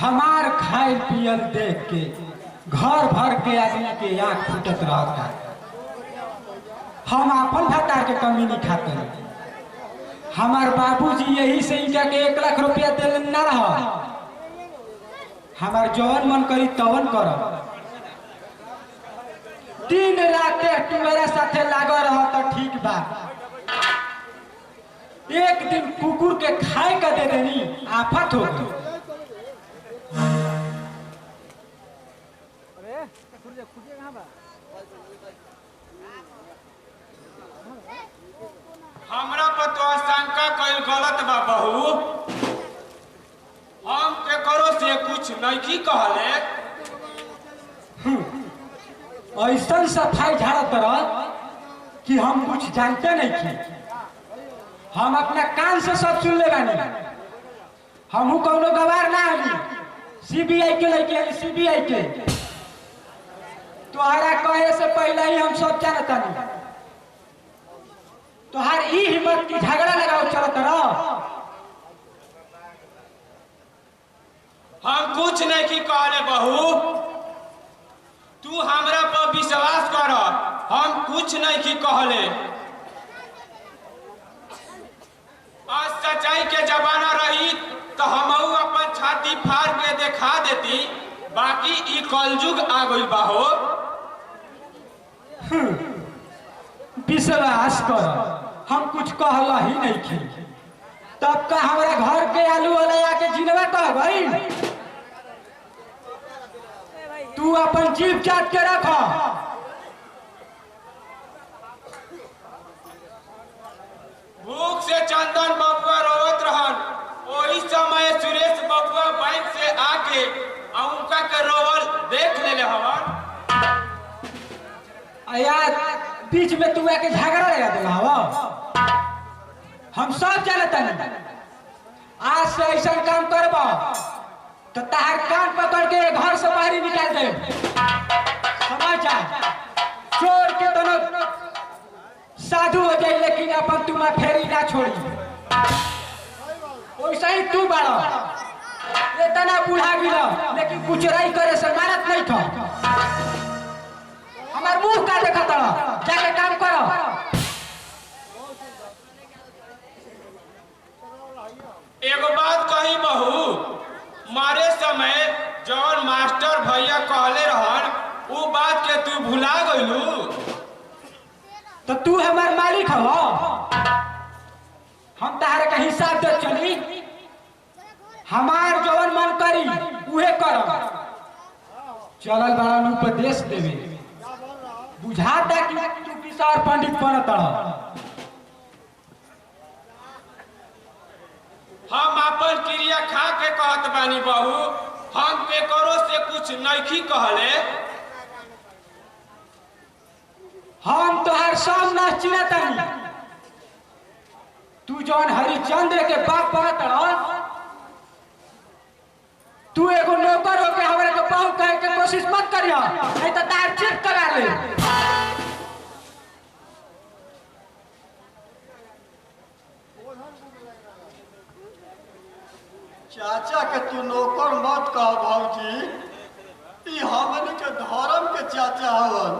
हमार खाए पियल देख के घर भर के आदमी के आँख फूटत रहता। हम अपन भतार के कमी नहीं खाते। हमार बाबूजी यही से इनका के 1 लाख रुपया दिल ना रहा। हमार जवन मन करी तवन कर। दिन रात तुम्हारा साथे लागो रहा तो ठीक बा। एक दिन कुकुर के खाए का दे देनी आफत हो गई। हमरा पर तो शंका कईल गलत बा बहू। हम के करो से कुछ नहीं कहले। ऐसा सफाई झाड़त रह कि हम कुछ जानते नहीं थे। हम अपना कान से सब सुन ले बानी। हमहू कौनो गवार ना हली। सीबीआई के लेके हली सीबीआई के। तोहरा कहे से पहले ही हम सब जानता नहीं। तोहार ई हिम्मत की झगड़ा लगाओ चलत रह। हम कुछ नहीं कहले बहू। तू हमरा पर विश्वास कर। हम कुछ नहीं कहले। आज सच्चाई के जमाना रही तो हमहू अपन छाती फाड़ के दिखा देती। बाकी ई कलयुग आ गई बाहो। विश्वास कर। हम कुछ कहला ही नहीं थी। तब का हमारा घर के आलू वाला आके जिनवा कह गई। तू अपन जीव चाट के रख। भूख से चंदन बबुआ रोवत रहन। वही समय सुरेश बबुआ बैंक से आके उनका के रोवल देख लेले हवन। यार बीच में तू आके झगड़ा लगा दिला हवा। हम सब जानता नहीं। आज से ऐसा काम करबा तो तार कान पकड़ के घर से बाहर निकाल दे। समझ जा। चोर के दोनों साधु हो जाए लेकिन अपन तुम फेरी ना छोड़ी। वैसा ही तू बाड़ा। इतना बूढ़ा गिला लेकिन कुचराई करे से मारत नहीं था। हमार मुंह का देखा तड़ा। जाके काम करो। एगो बात कही बहू। मारे समय जौन मास्टर भैया कहले रहन वो बात के तू भुला गइलू। तो तू हमार मालिक हो। हम तारे का हिसाब दे चली। हमार जवन मन करी उहे कर। चलल बड़ा उपदेश देवे। बुझाता कि तू किसार पंडित बनत रह। हम अपन क्रिया खा के कहत बानी बहू। हम के करो से कुछ नहीं कहले। हम तोहार सब नाच चिन्हतानी। तू जौन हरिचंद्र के बाप बनत रह। तू एगो नौकर होके हमरा के पाऊ कहे के कोशिश मत करिया। नहीं तो तार चेक करा ले। चाचा के तू नौकर मत कह भौजी। ई हमनी के धर्म के चाचा हवन।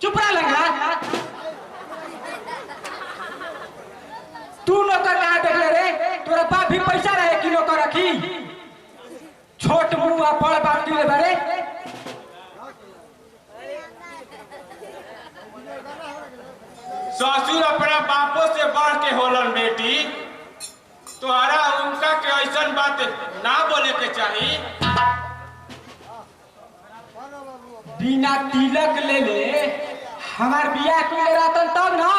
चुप रह लंगड़ा। तू नौकर कहाँ देख ले रे। तोरा बाप भी पैसा रहे कि नौकर रखी। छोट मुंह बड़ बाप दिले बारे। ससुर अपना बापों से बढ़ के होलन बेटी। तोहरा उनका के ऐसा बात ना बोले के चाहिए। बिना तिलक ले ले हमार बियाह के ले रहतन तब ना।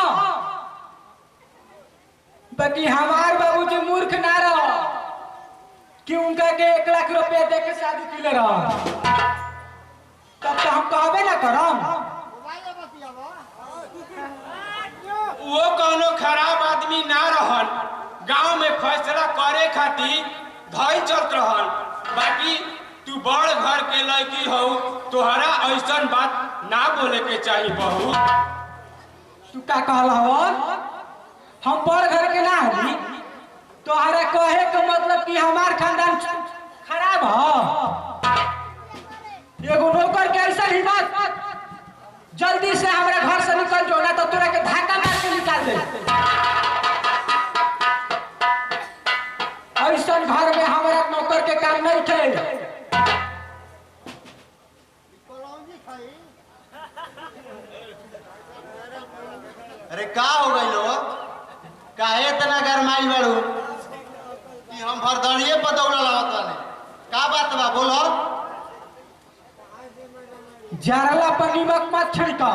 बाकी हमार बाबूजी मूर्ख ना रह कि उनका के 1 लाख रुपया दे के शादी के रह। तब तो हम कहबे ना करम। वो कौनो खराब आदमी ना रहन। गांव में फैसला करे खातिर धई चलत रहन। बाकी तू बड़ घर के लड़की हो। तोहरा ऐसा बात ना बोले के चाहिए बहू। तू का कहला हो। हम बड़ घर के ना हली। तोहरा कहे के मतलब कि हमार खानदान खराब हो एगो नौकर के ऐसा हिम्मत जल्दी से हमारे घर से निकल जो ना तो तोरा के धक्का मार के निकाल दे ऐसा घर में हमारा नौकर के काम नहीं थे अरे का हो गई लो काहे इतना गरमाइल बाड़ू कि हम भरदड़िए पर दौड़ा लागत वाले का बात बा बोलो जरला पर नमक मत छिड़का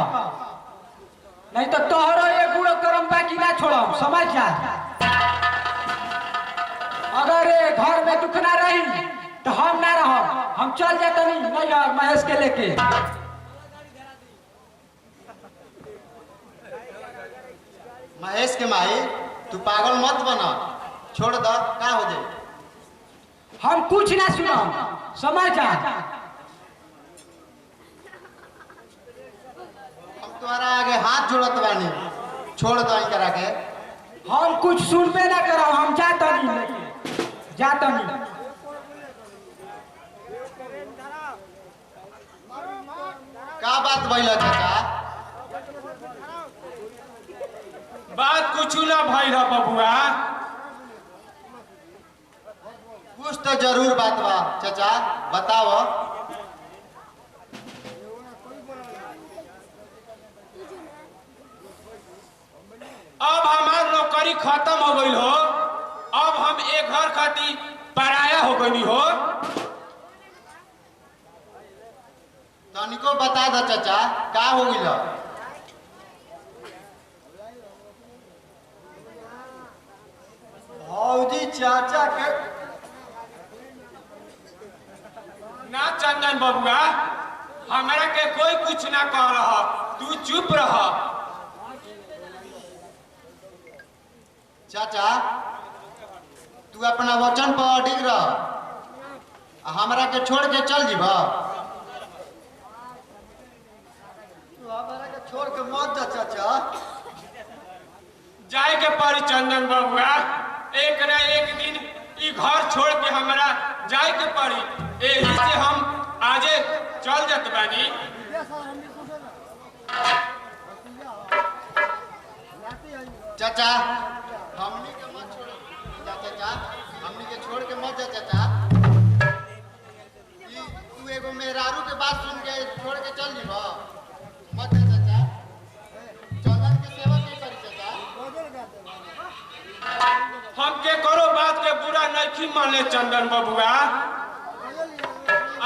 नहीं तो तोहरो ये गुड़ो करम बाकी ना छोड़ो समझ जा अगर ये घर में दुख ना रही तो हम ना रहो हम चल जाते नहीं यार महेश के लेके महेश के माही तू पागल मत बना छोड़ दो का हो जाए हम कुछ ना सुनो समझ जा हम तुम्हारा आगे हाथ जोड़त बानी छोड़ दो करा के हम कुछ सुनबे ना करो हम जाता नहीं जाता नहीं का बात भइल चाचा बात कुछ ना भइल है बबुआ कुछ तो जरूर बात बा चाचा बताओ अब हमार नौकरी खत्म हो गई हो अब हम एक घर खातिर पराया हो गई हो तनिको बता दो चाचा का हो गइल भौजी चाचा के ना चंदन बबुआ हमरा के कोई कुछ ना कह रहा तू चुप रह चाचा तू अपना वचन पर अडिग रह हमरा के छोड़ के चल जीब तू हमारा के छोड़ के मत जा चाचा जाए के पड़ी चंदन बबुआ एक न एक दिन ई घर छोड़ के हमरा जाए के पड़ी यही से हम आजे चल जात बानी चाचा हमनी के मत छोड़ जा चाचा हमनी के छोड़ के मत जा चाचा तू एगो मेहरारू के बात सुन के छोड़ के चल जीब मत जा चाचा चंदन के सेवा नहीं करी चाचा हम के करो बात के बुरा नहीं माने चंदन बबुआ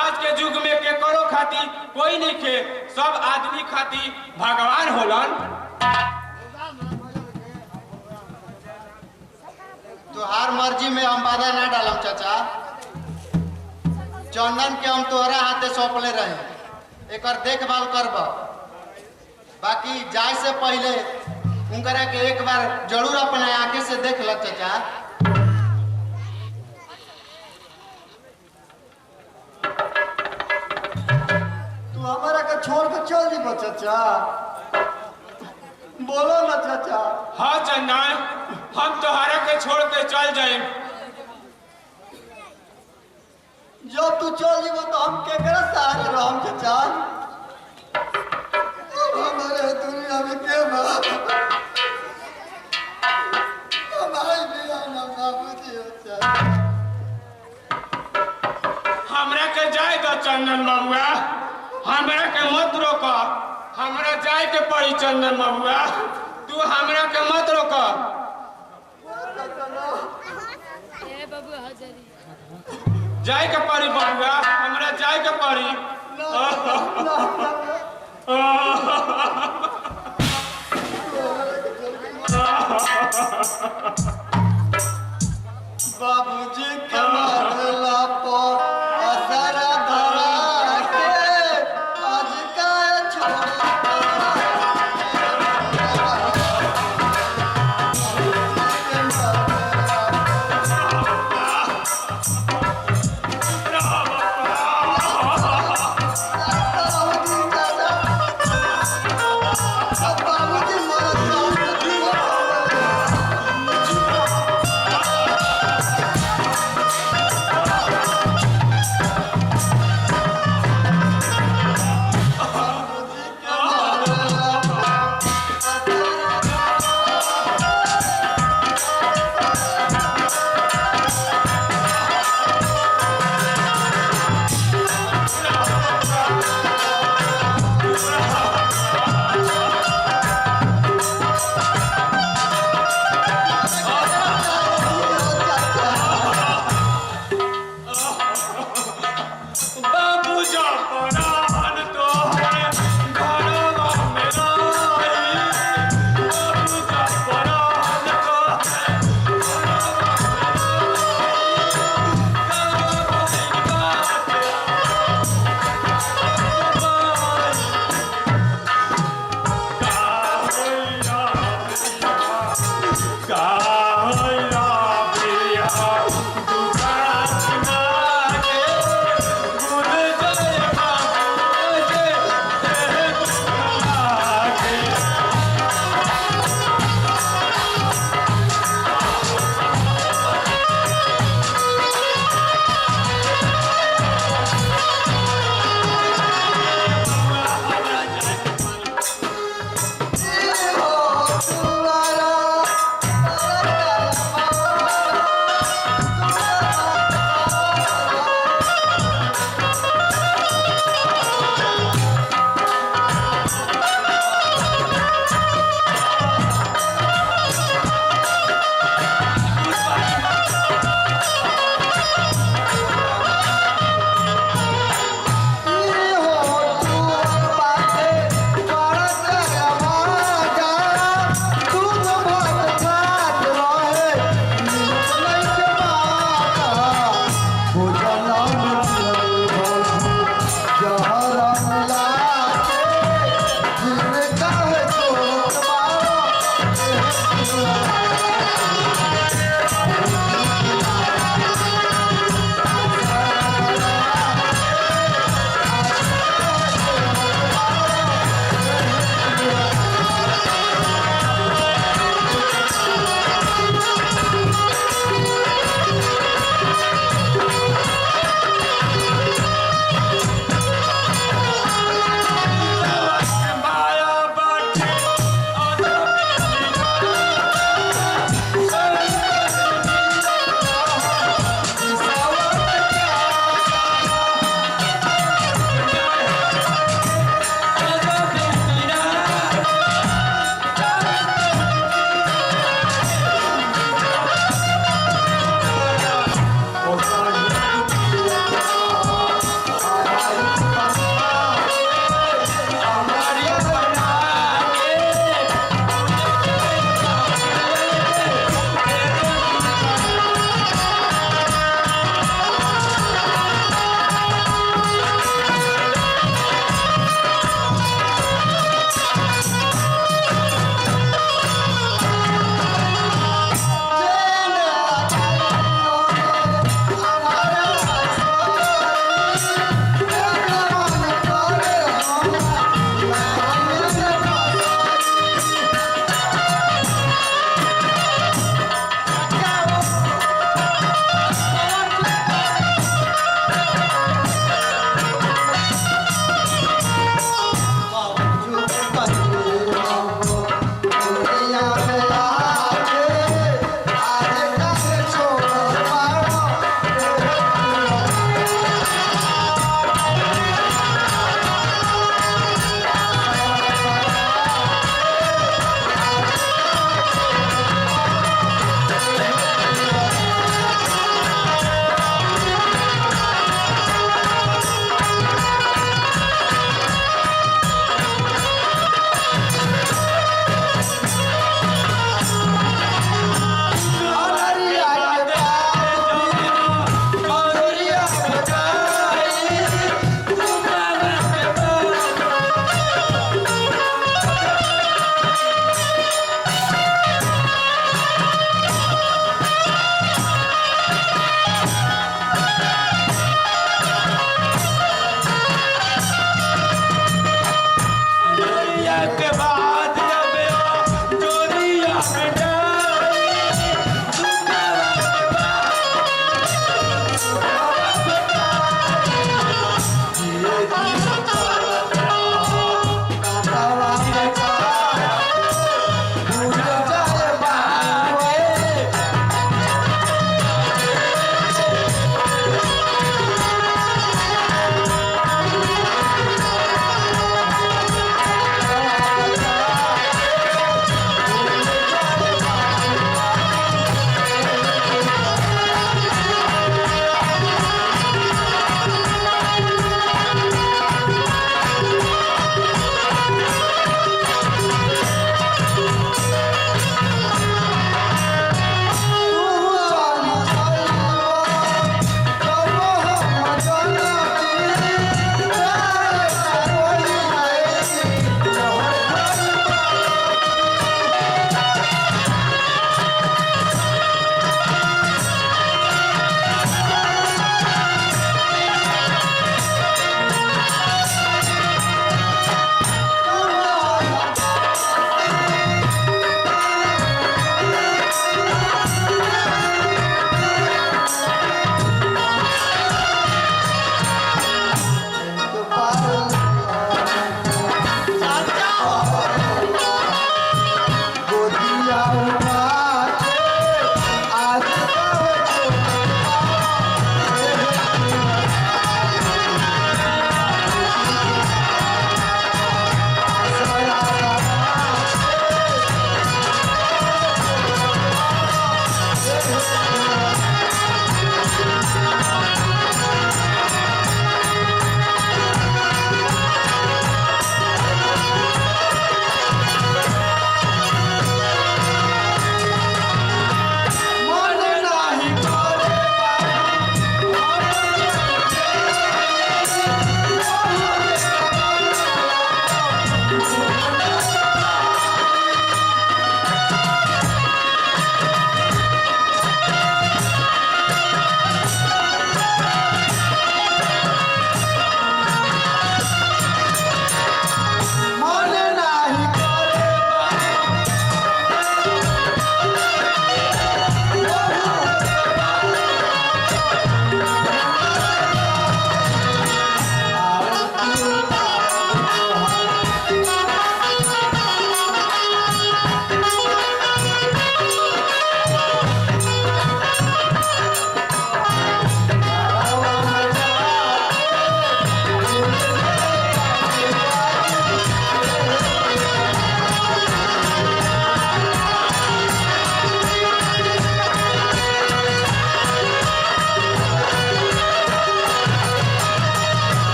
आज के युग में के करो खाती कोई नहीं के सब आदमी खाती भगवान होलन तुहार मर्जी में हम बाधा ना डालम चाचा चंदन के हम तोहरा हाथे सौंपले रहे एकर देखभाल करब बाकी जाए से पहले उनकरा के एक बार जरूर अपने आंखें से देख ल चाचा तू हमारा के छोड़ के चल दी चाचा बोलो ना चाचा हाँ चंदन हम तोहरा के छोड़ के चल जाए जब तू चल जीबो तो हम केकरा सहारे रहम चाचा हमारे दुनिया में के बा हमारे बिना ना बाबूजी होता हमरा के जाए दो चंदन बबुआ हमरा के मत रोक हमरा जाए के पड़ी चंदन बबुआ तू हमरा के मत रोक जाए के पड़ी बबुआ हमरा जाए के पड़ी बाबूजी के मारला पर असर धरा के आज का छोड़ जोरिया के बाद जब जोरिया में डाली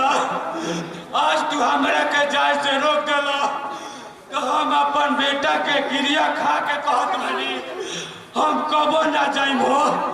आज तू हमरा के जाय से रोक देला तो हम अपन बेटा के क्रिया खा के कहत बनी हम कबो ना जाइम हो।